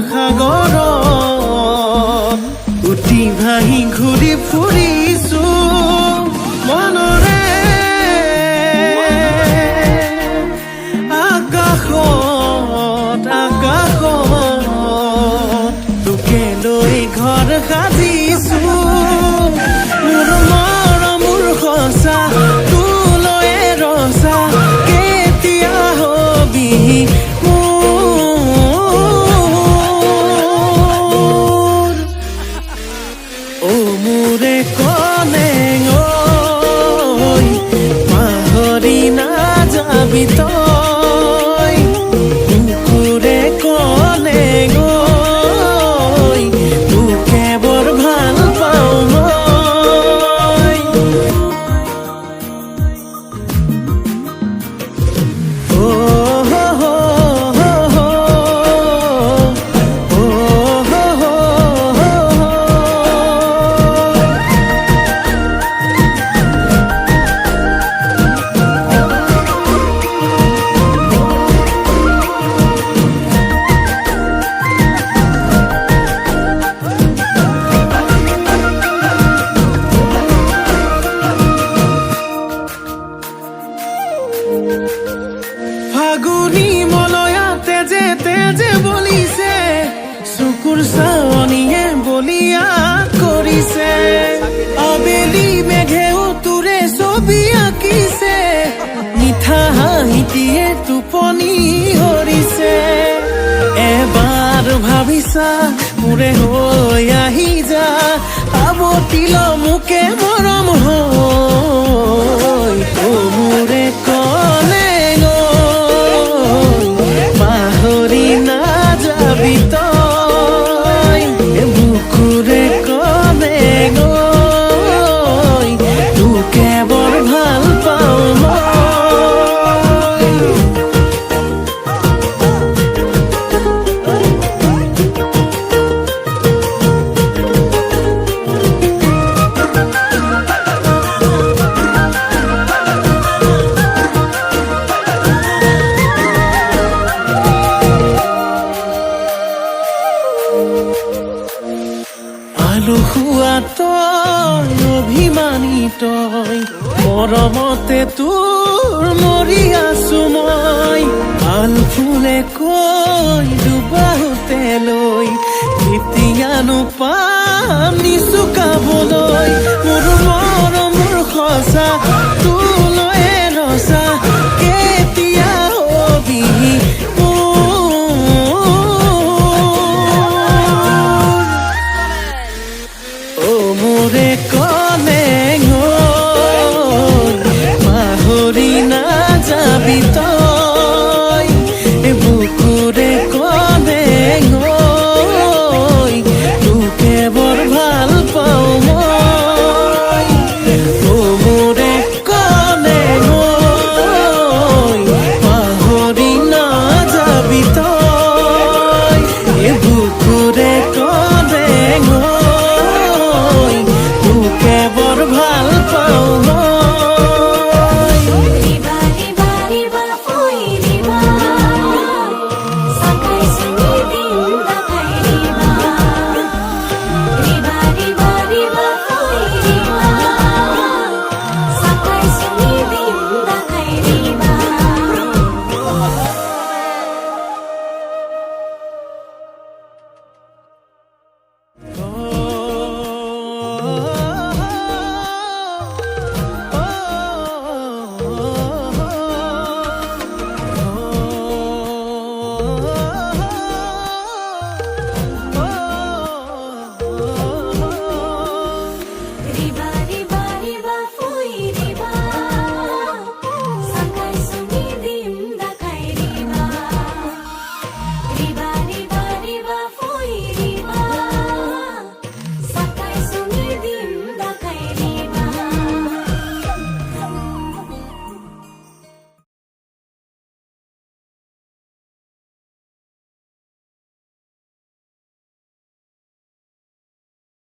সাগৰত উটি ভাহি ঘূৰি ফুৰিছো মনৰে আকাশত তোকে লৈ ঘৰ সাজিছো মোৰ মৰম মোৰ সঁচা তোলৈ ৰচা কেতিয়া হবি মোৰে কলেং পাহৰি নাযাবি তই কুকুৰে কলেং তোকে বৰ ভাল পাওঁ মই ফাগুনি মলয়াতে যে তেজে বলিছে চকুৰ চাৱনিয়ে বলিয়া কৰিছে আবেলি মেঘেও তোৰে ছবি আঁকিছে মিঠা হাঁহিটিয়ে টোপনি হৰিছে এবাৰ ভাবিছা মোৰে হৈ আহি যা আৱতিল মোকে মৰম হৈ মোৰে কলে পাহৰি নাযাবি তই বুকুৰে কলে তোকে বৰ ভাল পাওঁ মই আলুসুৱা তই অভিমানী তই মৰমতে তোৰ মৰি আছো মই ভাল ফুলে কৈ ডুবাওতে লৈ কেতিয়ানো পাম নিচুকাবলৈ মোৰ মৰমৰ সঁচা